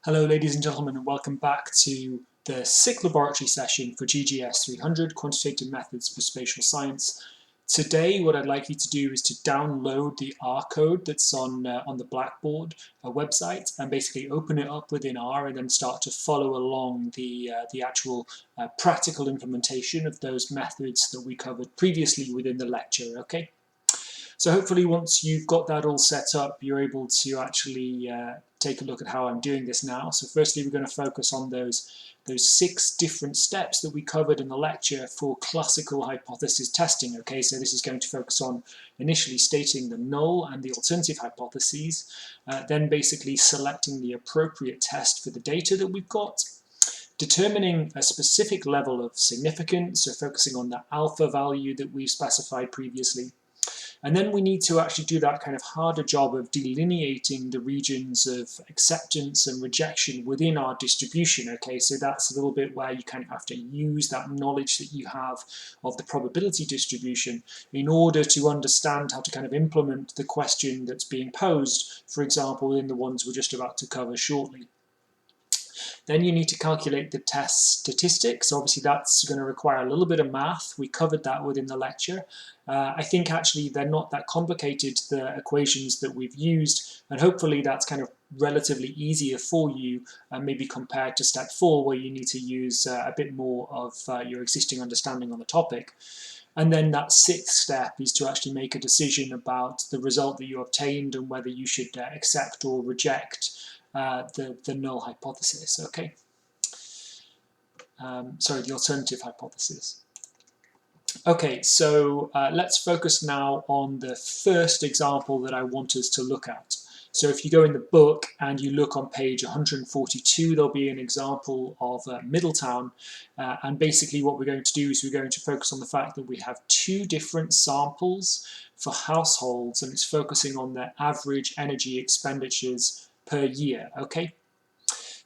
Hello ladies and gentlemen, and welcome back to the sixth laboratory session for GGS 300, Quantitative Methods for Spatial Science. Today what I'd like you to do is to download the R code that's on the Blackboard website and basically open it up within R and then start to follow along the actual practical implementation of those methods that we covered previously within the lecture, okay? So hopefully once you've got that all set up, you're able to actually take a look at how I'm doing this now. So firstly, we're going to focus on those 6 different steps that we covered in the lecture for classical hypothesis testing. Okay, so this is going to focus on initially stating the null and the alternative hypotheses, then basically selecting the appropriate test for the data that we've got, determining a specific level of significance, so focusing on the alpha value that we've specified previously. And then we need to actually do that kind of harder job of delineating the regions of acceptance and rejection within our distribution, okay? So that's a little bit where you kind of have to use that knowledge that you have of the probability distribution in order to understand how to kind of implement the question that's being posed, for example, in the ones we're just about to cover shortly. Then you need to calculate the test statistics. Obviously that's going to require a little bit of math. We covered that within the lecture. I think actually they're not that complicated, the equations that we've used, and hopefully that's kind of relatively easier for you, maybe compared to step 4 where you need to use a bit more of your existing understanding on the topic. And then that 6th step is to actually make a decision about the result that you obtained and whether you should accept or reject the null hypothesis, okay? Sorry, the alternative hypothesis. Okay, so let's focus now on the first example that I want us to look at. So if you go in the book and you look on page 142, there'll be an example of Middletown. And basically what we're going to do is we're going to focus on the fact that we have 2 different samples for households, and it's focusing on their average energy expenditures per year, okay?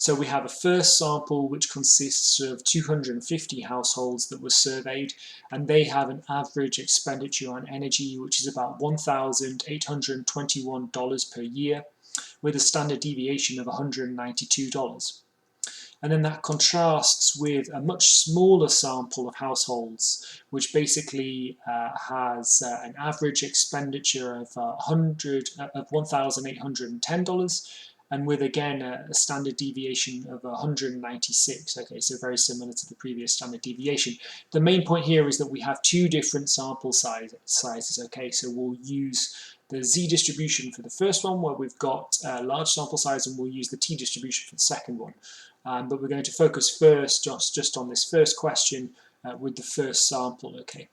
So we have a first sample which consists of 250 households that were surveyed, and they have an average expenditure on energy which is about $1,821 per year, with a standard deviation of $192. And then that contrasts with a much smaller sample of households, which basically has an average expenditure of $1,810, and with again a standard deviation of 196. Okay, so very similar to the previous standard deviation. The main point here is that we have 2 different sample sizes. Okay, so we'll use the Z distribution for the first one, where we've got a large sample size, and we'll use the T distribution for the second one. But we're going to focus first just on this first question with the first sample, okay?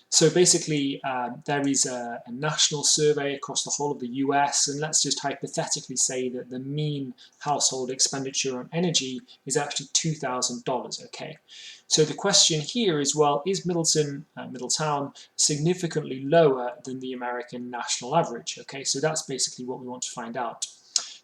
So basically, there is a national survey across the whole of the US, and let's just hypothetically say that the mean household expenditure on energy is actually $2,000, okay? So the question here is, well, is Middletown significantly lower than the American national average, okay? So that's basically what we want to find out.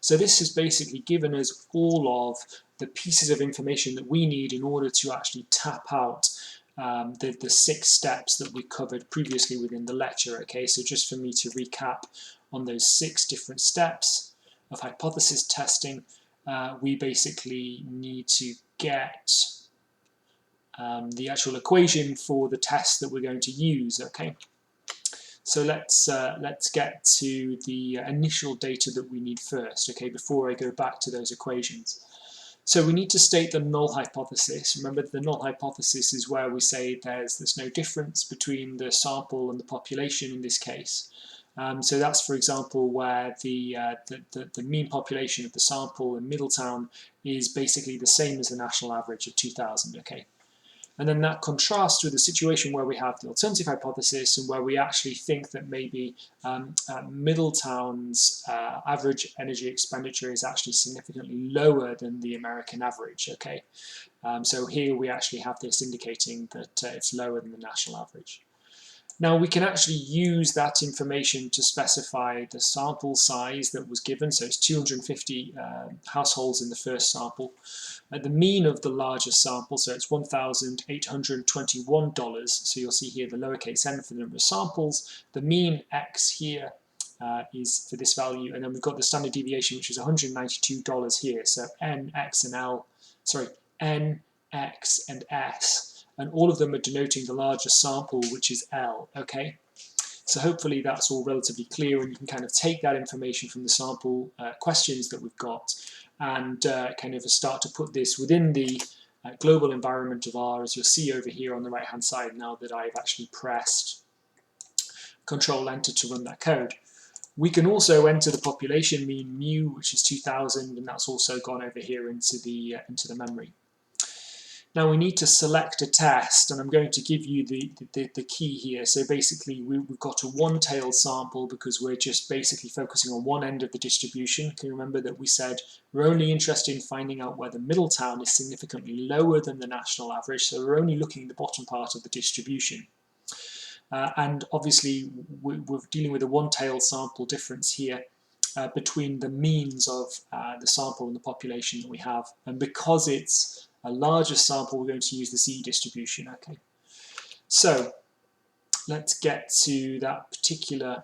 So this has basically given us all of the pieces of information that we need in order to actually tap out the 6 steps that we covered previously within the lecture, okay? So just for me to recap on those 6 different steps of hypothesis testing, we basically need to get the actual equation for the test that we're going to use, okay? So let's get to the initial data that we need first, okay, before I go back to those equations. So we need to state the null hypothesis. Remember, the null hypothesis is where we say there's no difference between the sample and the population in this case. So that's, for example, where the mean population of the sample in Middletown is basically the same as the national average of 2,000, okay? And then that contrasts with the situation where we have the alternative hypothesis and where we actually think that maybe Middletown's average energy expenditure is actually significantly lower than the American average, okay? So here we actually have this indicating that it's lower than the national average. Now we can actually use that information to specify the sample size that was given, so it's 250 households in the first sample. The mean of the larger sample, so it's $1,821, so you'll see here the lowercase n for the number of samples. The mean x here is for this value, and then we've got the standard deviation, which is $192 here. So N, X, and L, sorry, N, X, and S, and all of them are denoting the larger sample, which is L, okay? So hopefully that's all relatively clear, and you can kind of take that information from the sample questions that we've got and kind of start to put this within the global environment of R, as you'll see over here on the right hand side now that I've actually pressed Control Enter to run that code. We can also enter the population mean mu, which is 2000, and that's also gone over here into the memory. Now we need to select a test, and I'm going to give you the key here. So basically we've got a one-tailed sample because we're just basically focusing on one end of the distribution. Can you remember that we said we're only interested in finding out whether Middletown is significantly lower than the national average, so we're only looking at the bottom part of the distribution. And obviously we're dealing with a one-tailed sample difference here between the means of the sample and the population that we have. And because it's a larger sample, we're going to use the Z distribution. Okay, so let's get to that particular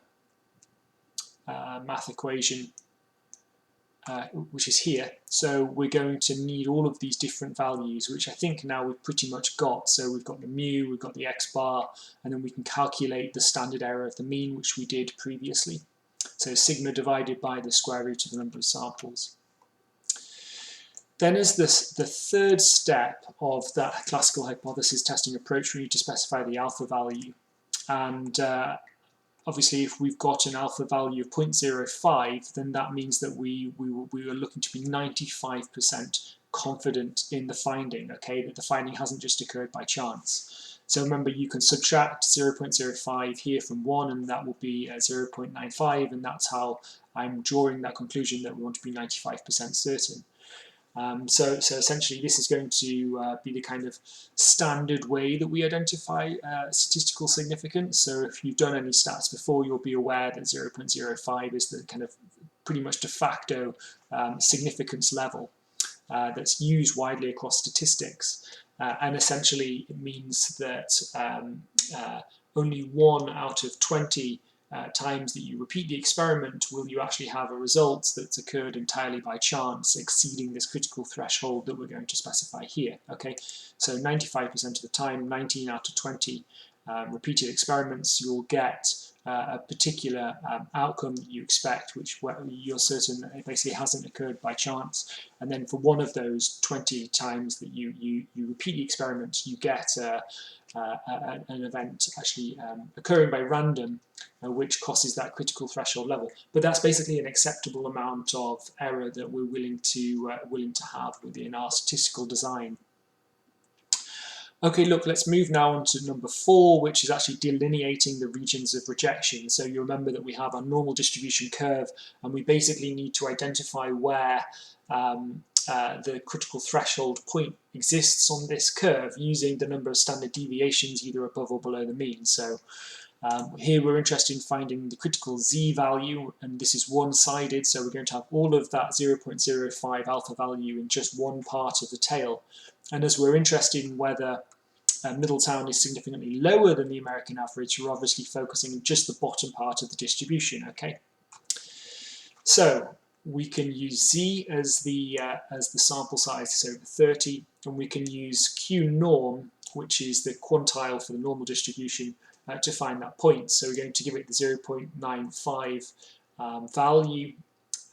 math equation, which is here. So we're going to need all of these different values, which I think now we've pretty much got. So we've got the mu, we've got the X bar, and then we can calculate the standard error of the mean, which we did previously. So sigma divided by the square root of the number of samples. Then as the third step of that classical hypothesis testing approach, we need to specify the alpha value. And obviously if we've got an alpha value of 0.05, then that means that we are looking to be 95% confident in the finding, okay, that the finding hasn't just occurred by chance. So remember, you can subtract 0.05 here from 1, and that will be 0.95, and that's how I'm drawing that conclusion that we want to be 95% certain. So essentially this is going to be the kind of standard way that we identify statistical significance. So if you've done any stats before, you'll be aware that 0.05 is the kind of pretty much de facto significance level that's used widely across statistics. And essentially it means that only 1 out of 20 times that you repeat the experiment will you actually have a result that's occurred entirely by chance, exceeding this critical threshold that we're going to specify here. Okay, so 95% of the time, 19 out of 20 repeated experiments, you'll get a particular outcome that you expect, which you're certain that it basically hasn't occurred by chance. And then for one of those 20 times that you repeat the experiment, you get an event actually occurring by random, which crosses that critical threshold level. But that's basically an acceptable amount of error that we're willing to have within our statistical design. Okay, look, let's move now on to number 4, which is actually delineating the regions of rejection. So you remember that we have a normal distribution curve, and we basically need to identify where the critical threshold point exists on this curve using the number of standard deviations either above or below the mean. So here we're interested in finding the critical Z value, and this is one-sided, so we're going to have all of that 0.05 alpha value in just one part of the tail. And as we're interested in whether Middletown is significantly lower than the American average, we're obviously focusing on just the bottom part of the distribution, okay? So we can use Z as the sample size, so 30, and we can use Q norm, which is the quantile for the normal distribution, to find that point. So we're going to give it the 0.95 value,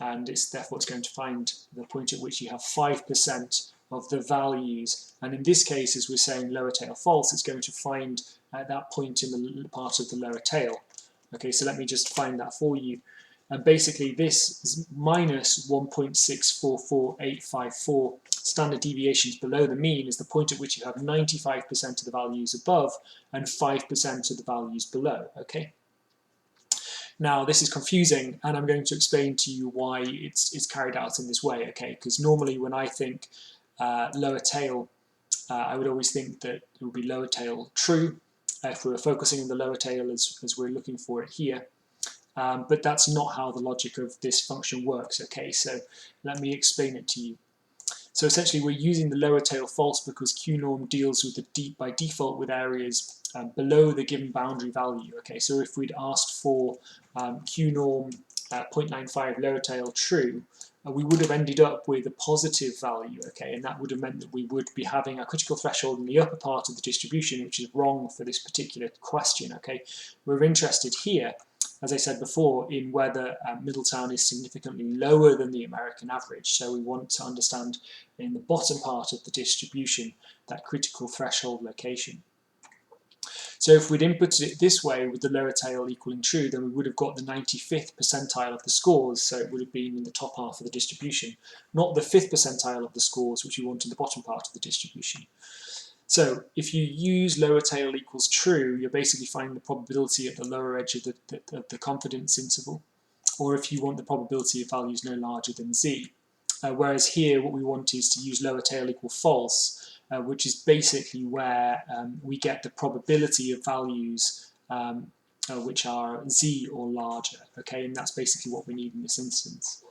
and therefore it's going to find the point at which you have 5% of the values. And in this case, as we're saying lower tail false, it's going to find that point in the part of the lower tail. Okay, so let me just find that for you. And basically this is minus 1.644854 standard deviations below the mean is the point at which you have 95% of the values above and 5% of the values below, okay? Now this is confusing, and I'm going to explain to you why it's carried out in this way, okay? Because normally when I think lower tail, I would always think that it would be lower tail true if we were focusing on the lower tail as we're looking for it here. But that's not how the logic of this function works, okay? So let me explain it to you. So essentially we're using the lower tail false because Q-norm deals with by default with areas below the given boundary value. Okay, so if we'd asked for Q-norm 0.95 lower tail true, we would have ended up with a positive value, okay, and that would have meant that we would be having a critical threshold in the upper part of the distribution, which is wrong for this particular question, okay. We're interested here, as I said before, in whether Middletown is significantly lower than the American average, so we want to understand in the bottom part of the distribution that critical threshold location. So if we'd inputted it this way with the lower tail equaling true, then we would have got the 95th percentile of the scores, so it would have been in the top half of the distribution, not the 5th percentile of the scores, which we want in the bottom part of the distribution. So if you use lower tail equals true, you're basically finding the probability at the lower edge of the confidence interval, or if you want the probability of values no larger than z. Whereas here what we want is to use lower tail equal false, which is basically where we get the probability of values which are z or larger, okay, and that's basically what we need in this instance.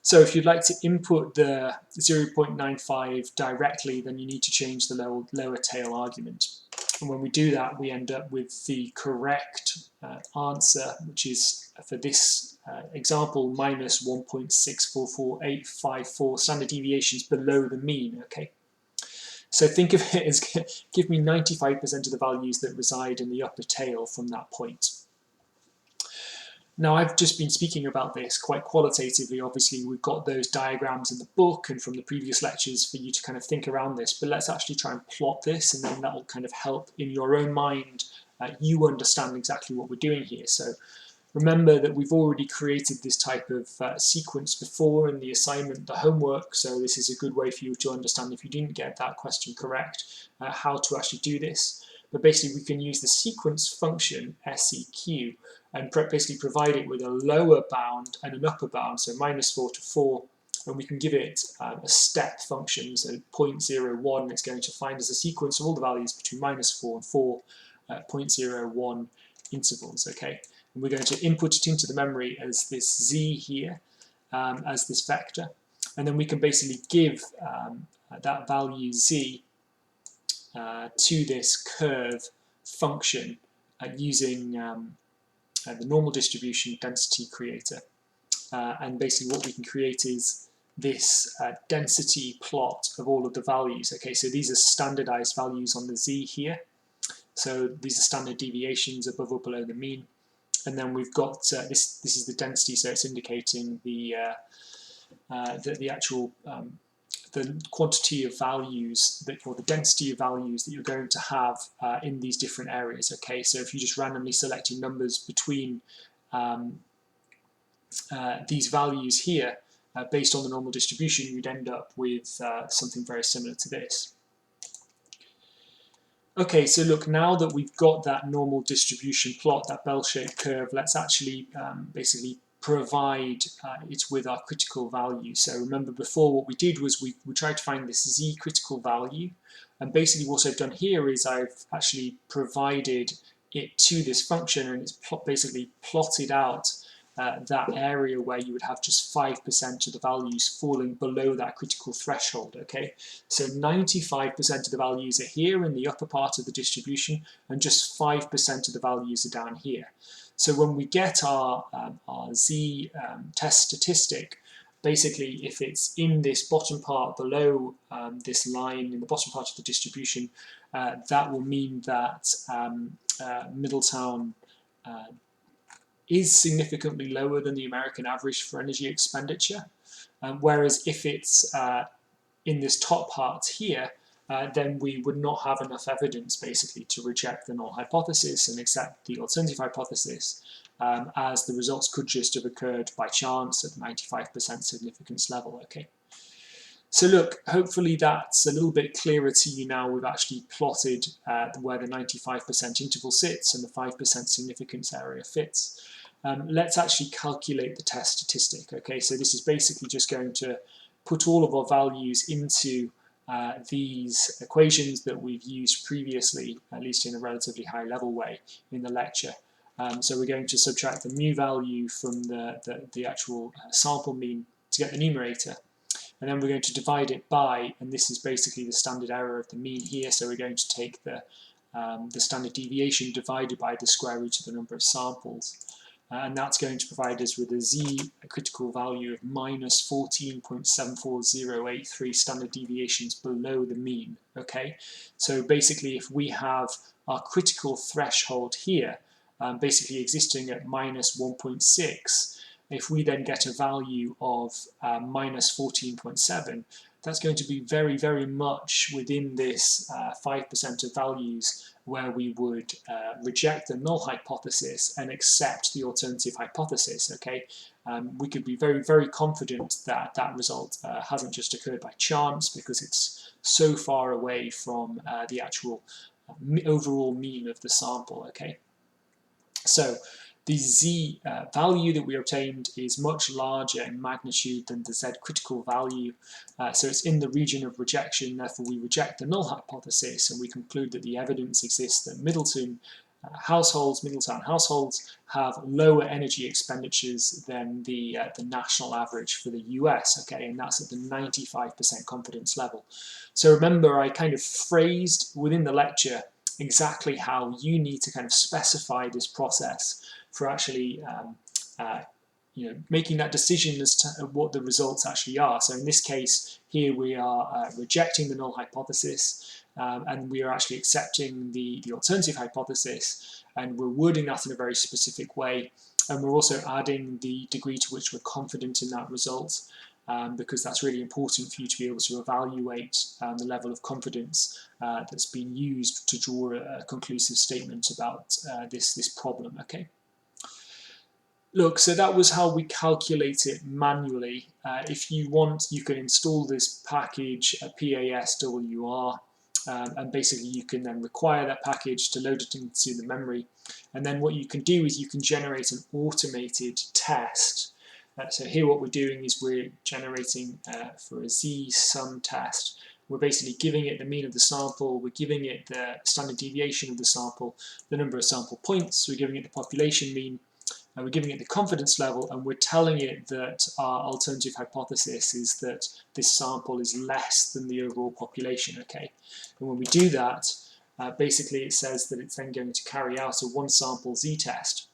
So if you'd like to input the 0.95 directly, then you need to change the lower tail argument. And when we do that, we end up with the correct answer, which is, for this example, minus 1.644854 standard deviations below the mean, okay? So think of it as give me 95% of the values that reside in the upper tail from that point. Now, I've just been speaking about this quite qualitatively. Obviously, we've got those diagrams in the book and from the previous lectures for you to kind of think around this, but let's actually try and plot this, and then that will kind of help in your own mind you understand exactly what we're doing here. So remember that we've already created this type of sequence before in the assignment, the homework, so this is a good way for you to understand, if you didn't get that question correct, how to actually do this. But basically we can use the sequence function seq and basically provide it with a lower bound and an upper bound, so -4 to 4, and we can give it a step function, so 0.01, it's going to find as a sequence of all the values between -4 and 4 0.01 intervals, okay? And we're going to input it into the memory as this z here, as this vector, and then we can basically give that value z to this curve function using the normal distribution density creator. And basically what we can create is this density plot of all of the values. Okay, so these are standardized values on the z here. So these are standard deviations above or below the mean. And then we've got this is the density, so it's indicating the actual the quantity of values or the density of values that you're going to have in these different areas. Okay, so if you're just randomly selecting numbers between these values here, based on the normal distribution, you'd end up with something very similar to this. Okay, so look, now that we've got that normal distribution plot, that bell-shaped curve, let's actually basically provide it with our critical value. So remember before what we did was we tried to find this z critical value, and basically what I've done here is I've actually provided it to this function, and it's basically plotted out that area where you would have just 5% of the values falling below that critical threshold, okay? So 95% of the values are here in the upper part of the distribution, and just 5% of the values are down here. So when we get our z test statistic, basically if it's in this bottom part below this line in the bottom part of the distribution, that will mean that Middletown is significantly lower than the American average for energy expenditure, whereas if it's in this top part here, then we would not have enough evidence basically to reject the null hypothesis and accept the alternative hypothesis, as the results could just have occurred by chance at 95% significance level, okay? So look, hopefully that's a little bit clearer to you now. We've actually plotted where the 95% interval sits and the 5% significance area fits. Let's actually calculate the test statistic, okay? So this is basically just going to put all of our values into these equations that we've used previously, at least in a relatively high level way in the lecture. So we're going to subtract the mu value from the actual sample mean to get the numerator. and then we're going to divide it by, and this is basically the standard error of the mean here, so we're going to take the standard deviation divided by the square root of the number of samples. And that's going to provide us with a critical value of minus 14.74083 standard deviations below the mean. Okay, so basically if we have our critical threshold here, basically existing at minus 1.6, if we then get a value of minus 14.7, that's going to be very, very much within this 5% of values where we would reject the null hypothesis and accept the alternative hypothesis. Okay, we could be very, very confident that that result hasn't just occurred by chance, because it's so far away from the actual overall mean of the sample. Okay, so the z value that we obtained is much larger in magnitude than the z critical value, so it's in the region of rejection. Therefore we reject the null hypothesis, and we conclude that the evidence exists that Middletown households have lower energy expenditures than the national average for the US, okay, and that's at the 95% confidence level. So remember, I kind of phrased within the lecture exactly how you need to kind of specify this process for actually making that decision as to what the results actually are. So in this case here we are rejecting the null hypothesis, and we are actually accepting the alternative hypothesis, and we're wording that in a very specific way, and we're also adding the degree to which we're confident in that result, because that's really important for you to be able to evaluate the level of confidence that's been used to draw a conclusive statement about this problem. Okay. Look, so that was how we calculate it manually. If you want, you can install this package, PASWR, and basically you can then require that package to load it into the memory. And then what you can do is you can generate an automated test. So here what we're doing is we're generating for a z-sum test. We're basically giving it the mean of the sample, we're giving it the standard deviation of the sample, the number of sample points, we're giving it the population mean, and we're giving it the confidence level, and we're telling it that our alternative hypothesis is that this sample is less than the overall population. Okay, and when we do that, basically it says that it's then going to carry out a one sample z-test,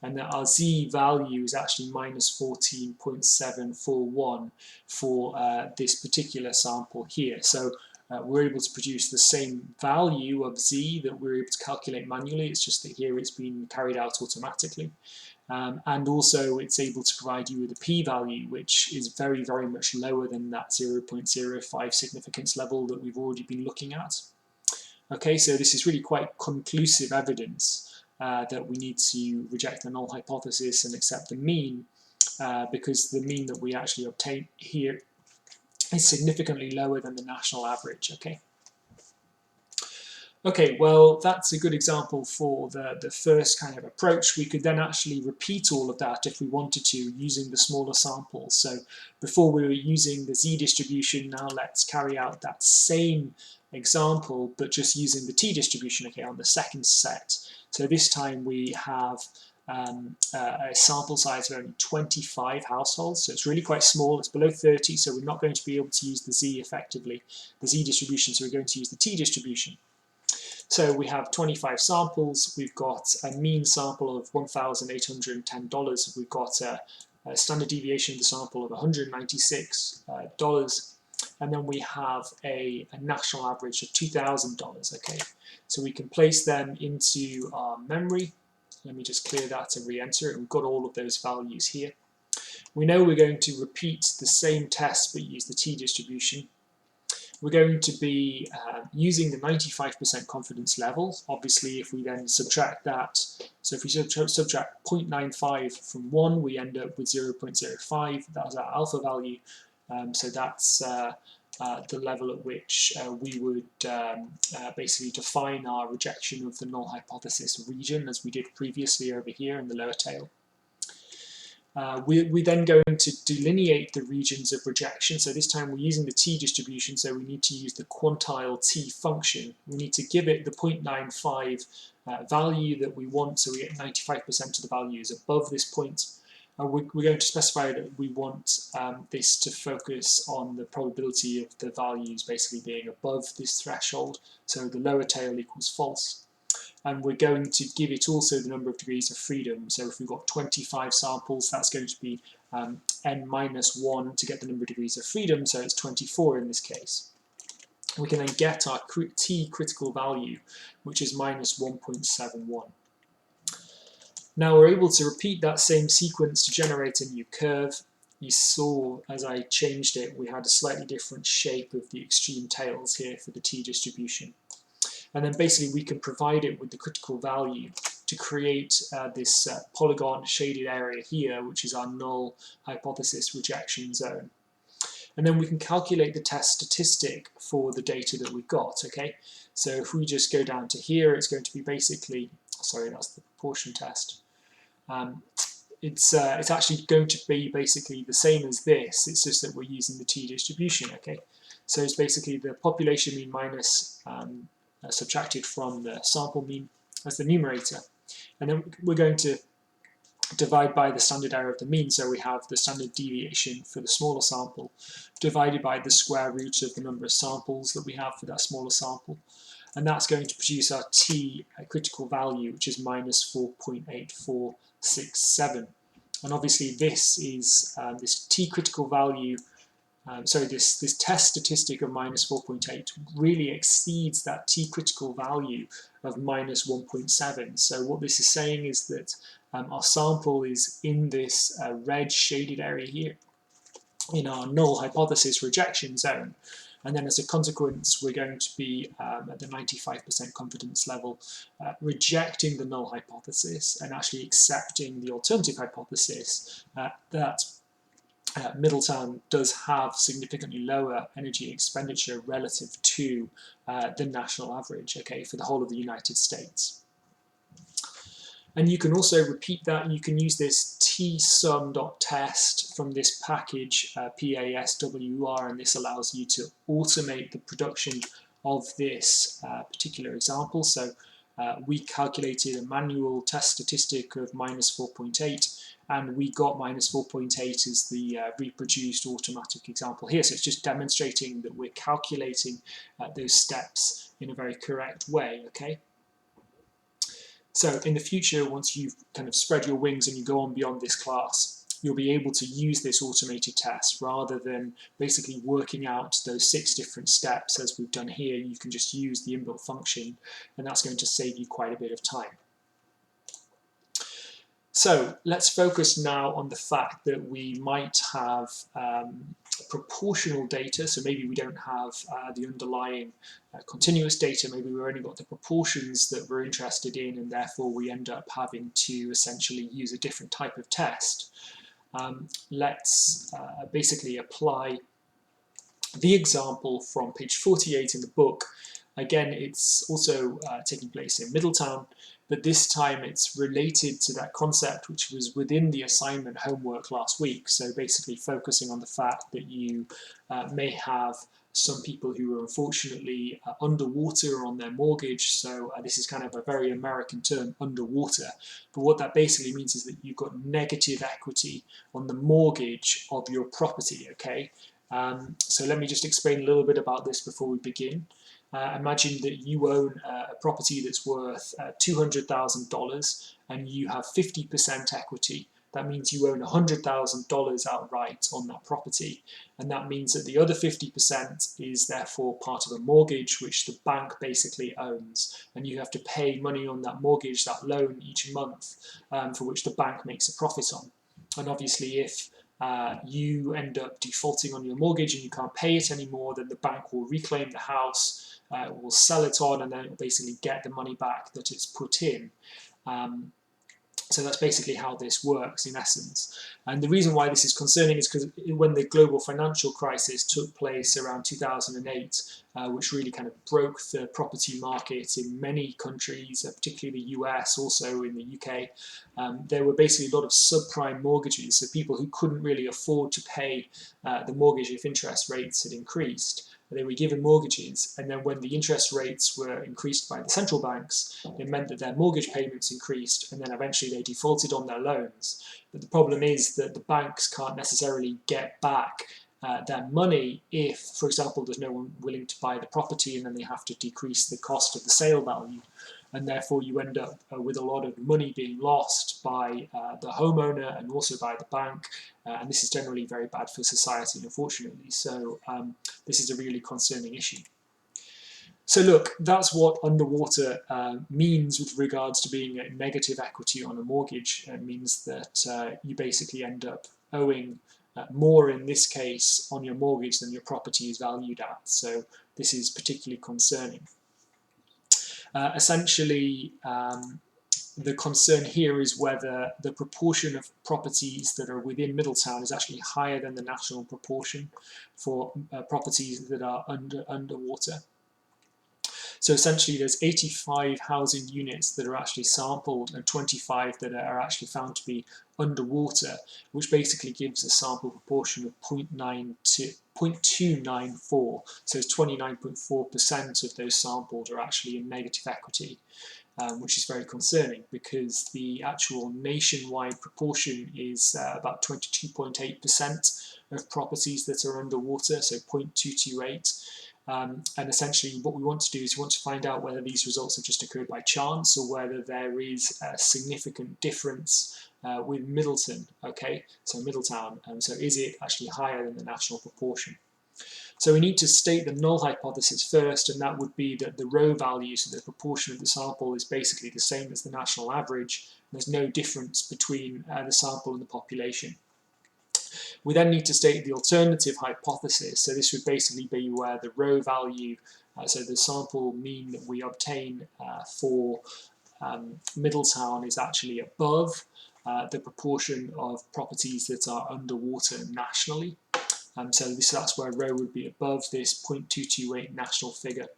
and that our z value is actually minus 14.741 for this particular sample here. So we're able to produce the same value of z that we're able to calculate manually. It's just that here it's been carried out automatically. And also it's able to provide you with a p-value which is very, very much lower than that 0.05 significance level that we've already been looking at. Okay, so this is really quite conclusive evidence that we need to reject the null hypothesis and accept the mean, because the mean that we actually obtain here is significantly lower than the national average. Okay. Okay, well, that's a good example for the first kind of approach. We could then actually repeat all of that if we wanted to, using the smaller samples. So before we were using the z-distribution, now let's carry out that same example, but just using the t-distribution, okay, on the second set. So this time we have a sample size of only 25 households, so it's really quite small. It's below 30, so we're not going to be able to use the z effectively, the z-distribution, so we're going to use the t-distribution. So we have 25 samples, we've got a mean sample of $1,810, we've got a standard deviation of the sample of $196, and then we have a national average of $2,000, okay? So we can place them into our memory. Let me just clear that and re-enter it. We've got all of those values here. We know we're going to repeat the same test but use the t-distribution. We're going to be using the 95% confidence level. Obviously, if we then subtract that, so if we subtract 0.95 from 1, we end up with 0.05. That's our alpha value. So that's the level at which we would basically define our rejection of the null hypothesis region, as we did previously over here in the lower tail. We're then going to delineate the regions of rejection. So this time we're using the t-distribution, so we need to use the Quantile T function. We need to give it the 0.95 value that we want, so we get 95% of the values above this point. we're going to specify that we want this to focus on the probability of the values basically being above this threshold, so the lower tail equals false. And we're going to give it also the number of degrees of freedom. So if we've got 25 samples, that's going to be n minus 1 to get the number of degrees of freedom, so it's 24 in this case. We can then get our t critical value, which is minus 1.71. Now we're able to repeat that same sequence to generate a new curve. You saw as I changed it, we had a slightly different shape of the extreme tails here for the t distribution. And then basically we can provide it with the critical value to create this polygon shaded area here, which is our null hypothesis rejection zone. And then we can calculate the test statistic for the data that we've got, okay? So if we just go down to here, it's going to be basically, sorry, that's the proportion test. It's actually going to be basically the same as this, it's just that we're using the t distribution, okay? So it's basically the population mean minus subtracted from the sample mean as the numerator. And then we're going to divide by the standard error of the mean, so we have the standard deviation for the smaller sample divided by the square root of the number of samples that we have for that smaller sample. And that's going to produce our t critical value, which is minus 4.8467. And obviously this is this t critical value, this test statistic of minus 4.8 really exceeds that t critical value of minus 1.7. So what this is saying is that our sample is in this red shaded area here in our null hypothesis rejection zone. And then as a consequence, we're going to be at the 95% confidence level, rejecting the null hypothesis and actually accepting the alternative hypothesis that Middletown does have significantly lower energy expenditure relative to the national average, okay, for the whole of the United States. And you can also repeat that, and you can use this tsum.test from this package, PASWR, and this allows you to automate the production of this particular example. So we calculated a manual test statistic of minus 4.8, and we got minus 4.8 as the reproduced automatic example here. So it's just demonstrating that we're calculating those steps in a very correct way, okay? So in the future, once you've kind of spread your wings and you go on beyond this class, you'll be able to use this automated test rather than basically working out those 6 different steps as we've done here. You can just use the inbuilt function, and that's going to save you quite a bit of time. So let's focus now on the fact that we might have proportional data, so maybe we don't have the underlying continuous data, maybe we've only got the proportions that we're interested in, and therefore we end up having to essentially use a different type of test. Let's basically apply the example from page 48 in the book. Again, it's also taking place in Middletown, but this time it's related to that concept which was within the assignment homework last week. So basically focusing on the fact that you may have some people who are unfortunately underwater on their mortgage. So this is kind of a very American term, underwater. But what that basically means is that you've got negative equity on the mortgage of your property, okay? So let me just explain a little bit about this before we begin. Imagine that you own a property that's worth $200,000 and you have 50% equity. That means you own $100,000 outright on that property. And that means that the other 50% is therefore part of a mortgage which the bank basically owns. And you have to pay money on that mortgage, that loan each month, for which the bank makes a profit on. And obviously if you end up defaulting on your mortgage and you can't pay it anymore, then the bank will reclaim the house, will sell it on, and then it will basically get the money back that it's put in. So that's basically how this works in essence. And the reason why this is concerning is because when the global financial crisis took place around 2008, which really kind of broke the property market in many countries, particularly the US, also in the UK, there were basically a lot of subprime mortgages, so people who couldn't really afford to pay the mortgage if interest rates had increased. they were given mortgages, and then when the interest rates were increased by the central banks, it meant that their mortgage payments increased, and then eventually they defaulted on their loans. But the problem is that the banks can't necessarily get back their money if, for example, there's no one willing to buy the property, and then they have to decrease the cost of the sale value. And therefore you end up with a lot of money being lost by the homeowner and also by the bank, and this is generally very bad for society, unfortunately. So this is a really concerning issue. So look, that's what underwater means with regards to being a negative equity on a mortgage. It means that you basically end up owing more in this case on your mortgage than your property is valued at. So this is particularly concerning. Essentially, the concern here is whether the proportion of properties that are within Middletown is actually higher than the national proportion for properties that are underwater. So essentially there's 85 housing units that are actually sampled and 25 that are actually found to be underwater, which basically gives a sample proportion of 0.294. So 29.4% of those sampled are actually in negative equity, which is very concerning because the actual nationwide proportion is about 22.8% of properties that are underwater, so 0.228. And essentially what we want to do is we want to find out whether these results have just occurred by chance or whether there is a significant difference with Middleton, okay, so Middletown, so is it actually higher than the national proportion? So we need to state the null hypothesis first, and that would be that the row value, so the proportion of the sample, is basically the same as the national average. There's no difference between the sample and the population. We then need to state the alternative hypothesis. So this would basically be where the row value, so the sample mean that we obtain for Middletown is actually above the proportion of properties that are underwater nationally. So that's where row would be above this 0.228 national figure.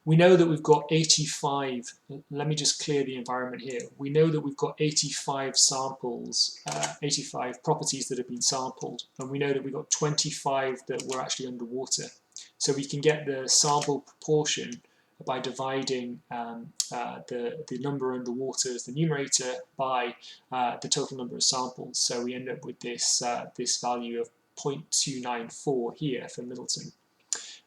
We know that we've got 85, let me just clear the environment here. We know that we've got 85 samples, 85 properties that have been sampled, and we know that we've got 25 that were actually underwater. So we can get the sample proportion by dividing the number underwater as the numerator by the total number of samples. So we end up with this, this value of 0.294 here for Middleton.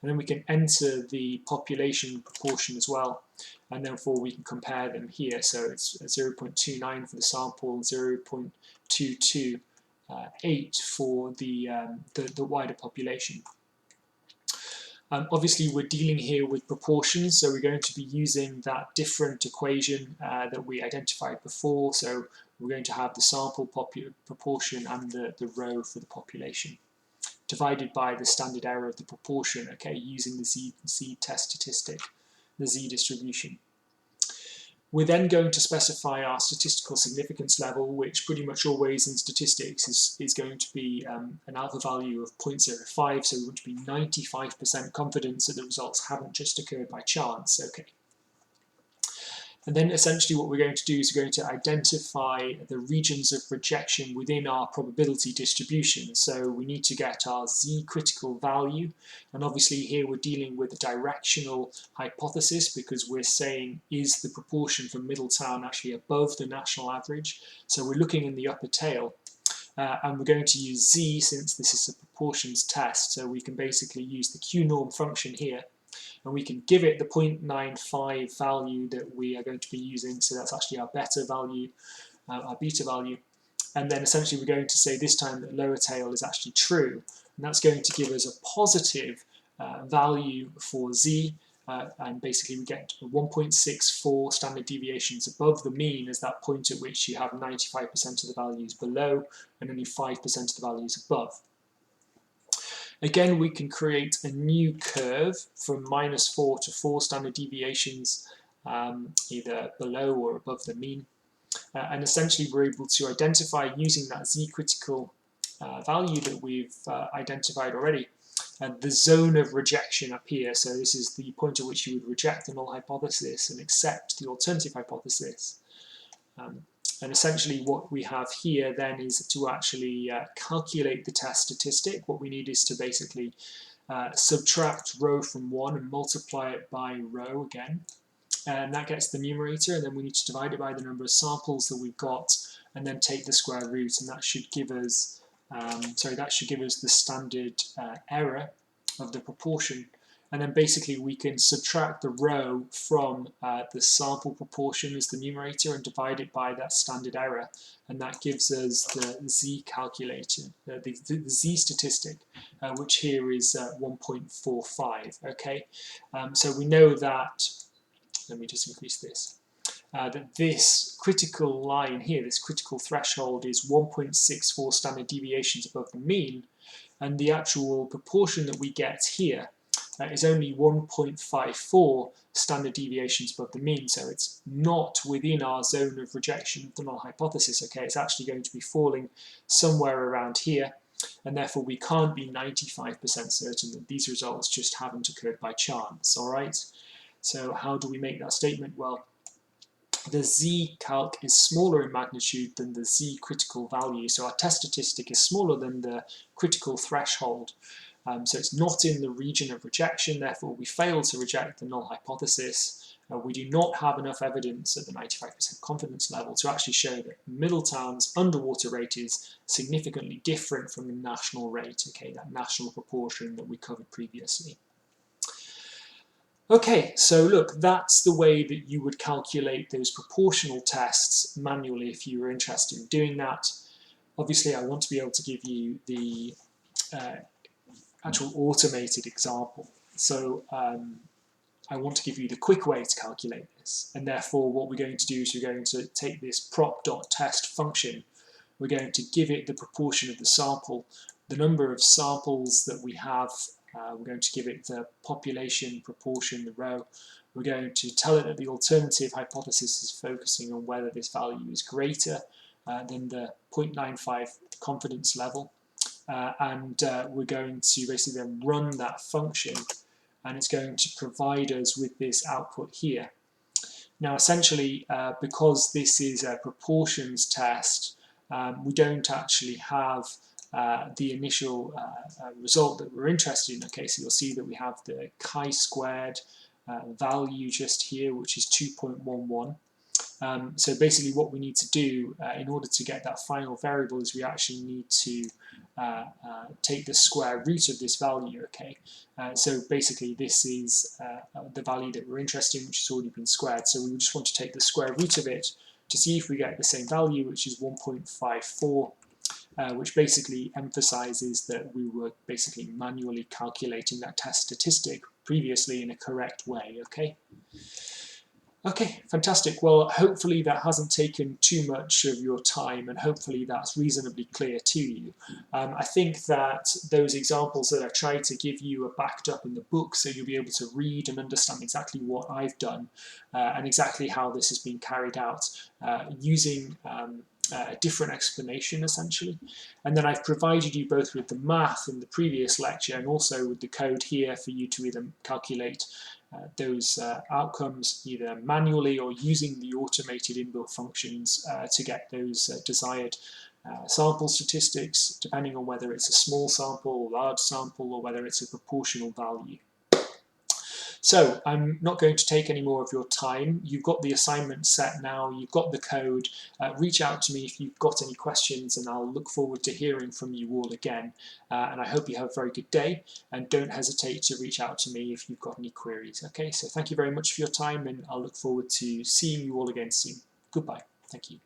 And then we can enter the population proportion as well, and therefore we can compare them here. So it's 0.29 for the sample, 0.228 for the wider population. Obviously we're dealing here with proportions, so we're going to be using that different equation that we identified before. So we're going to have the sample proportion and the row for the population, divided by the standard error of the proportion, okay, using the Z test statistic, the Z distribution. We're then going to specify our statistical significance level, which pretty much always in statistics is going to be an alpha value of 0.05, so we want to be 95% confidence that the results haven't just occurred by chance, okay. And then essentially what we're going to do is we're going to identify the regions of rejection within our probability distribution. So we need to get our Z critical value, and obviously here we're dealing with a directional hypothesis because we're saying is the proportion for Middletown actually above the national average. So we're looking in the upper tail, and we're going to use Z since this is a proportions test, so we can basically use the Q norm function here. And we can give it the 0.95 value that we are going to be using, so that's actually our beta value, and then essentially we're going to say this time that lower tail is actually true, and that's going to give us a positive value for Z, and basically we get 1.64 standard deviations above the mean as that point at which you have 95% of the values below and only 5% of the values above. Again, we can create a new curve from -4 to 4 standard deviations, either below or above the mean. And essentially we're able to identify, using that Z critical value that we've identified already, the zone of rejection up here. So this is the point at which you would reject the null hypothesis and accept the alternative hypothesis. And essentially what we have here then is to actually calculate the test statistic. What we need is to basically subtract row from 1 and multiply it by row again. And that gets the numerator, and then we need to divide it by the number of samples that we've got, and then take the square root, and that should give us, the standard error of the proportion. And then basically we can subtract the row from the sample proportion as the numerator and divide it by that standard error, and that gives us the z calculator, the z statistic, which here is 1.45. Okay, so we know that. Let me just increase this. That this critical line here, this critical threshold, is 1.64 standard deviations above the mean, and the actual proportion that we get here is only 1.54 standard deviations above the mean, so it's not within our zone of rejection of the null hypothesis. Okay, it's actually going to be falling somewhere around here, and therefore we can't be 95% certain that these results just haven't occurred by chance. All right. So how do we make that statement? Well, the z calc is smaller in magnitude than the z critical value. So our test statistic is smaller than the critical threshold. So it's not in the region of rejection, therefore we fail to reject the null hypothesis. We do not have enough evidence at the 95% confidence level to actually show that Middletown's underwater rate is significantly different from the national rate, okay, that national proportion that we covered previously. Okay, so look, that's the way that you would calculate those proportional tests manually if you were interested in doing that. Obviously, I want to be able to give you the actual automated example. So I want to give you the quick way to calculate this. And therefore, what we're going to do is we're going to take this prop.test function. We're going to give it the proportion of the sample, the number of samples that we have. We're going to give it the population proportion, the row. We're going to tell it that the alternative hypothesis is focusing on whether this value is greater than the 0.95 confidence level. And we're going to basically then run that function, and it's going to provide us with this output here. Now essentially, because this is a proportions test, we don't actually have the initial result that we're interested in. Okay, so you'll see that we have the chi-squared value just here, which is 2.11. So basically what we need to do in order to get that final variable is we actually need to take the square root of this value, okay? So basically this is the value that we're interested in, which has already been squared. So we just want to take the square root of it to see if we get the same value, which is 1.54, which basically emphasizes that we were basically manually calculating that test statistic previously in a correct way, okay? Okay, fantastic. Well, hopefully that hasn't taken too much of your time, and hopefully that's reasonably clear to you. I think that those examples that I tried to give you are backed up in the book, so you'll be able to read and understand exactly what I've done and exactly how this has been carried out using a different explanation, essentially. And then I've provided you both with the math in the previous lecture and also with the code here for you to either calculate those outcomes either manually or using the automated inbuilt functions to get those desired sample statistics, depending on whether it's a small sample, large sample, or whether it's a proportional value. So I'm not going to take any more of your time. You've got the assignment set now, you've got the code. Reach out to me if you've got any questions, and I'll look forward to hearing from you all again. And I hope you have a very good day, and don't hesitate to reach out to me if you've got any queries. Okay, so thank you very much for your time, and I'll look forward to seeing you all again soon. Goodbye. Thank you.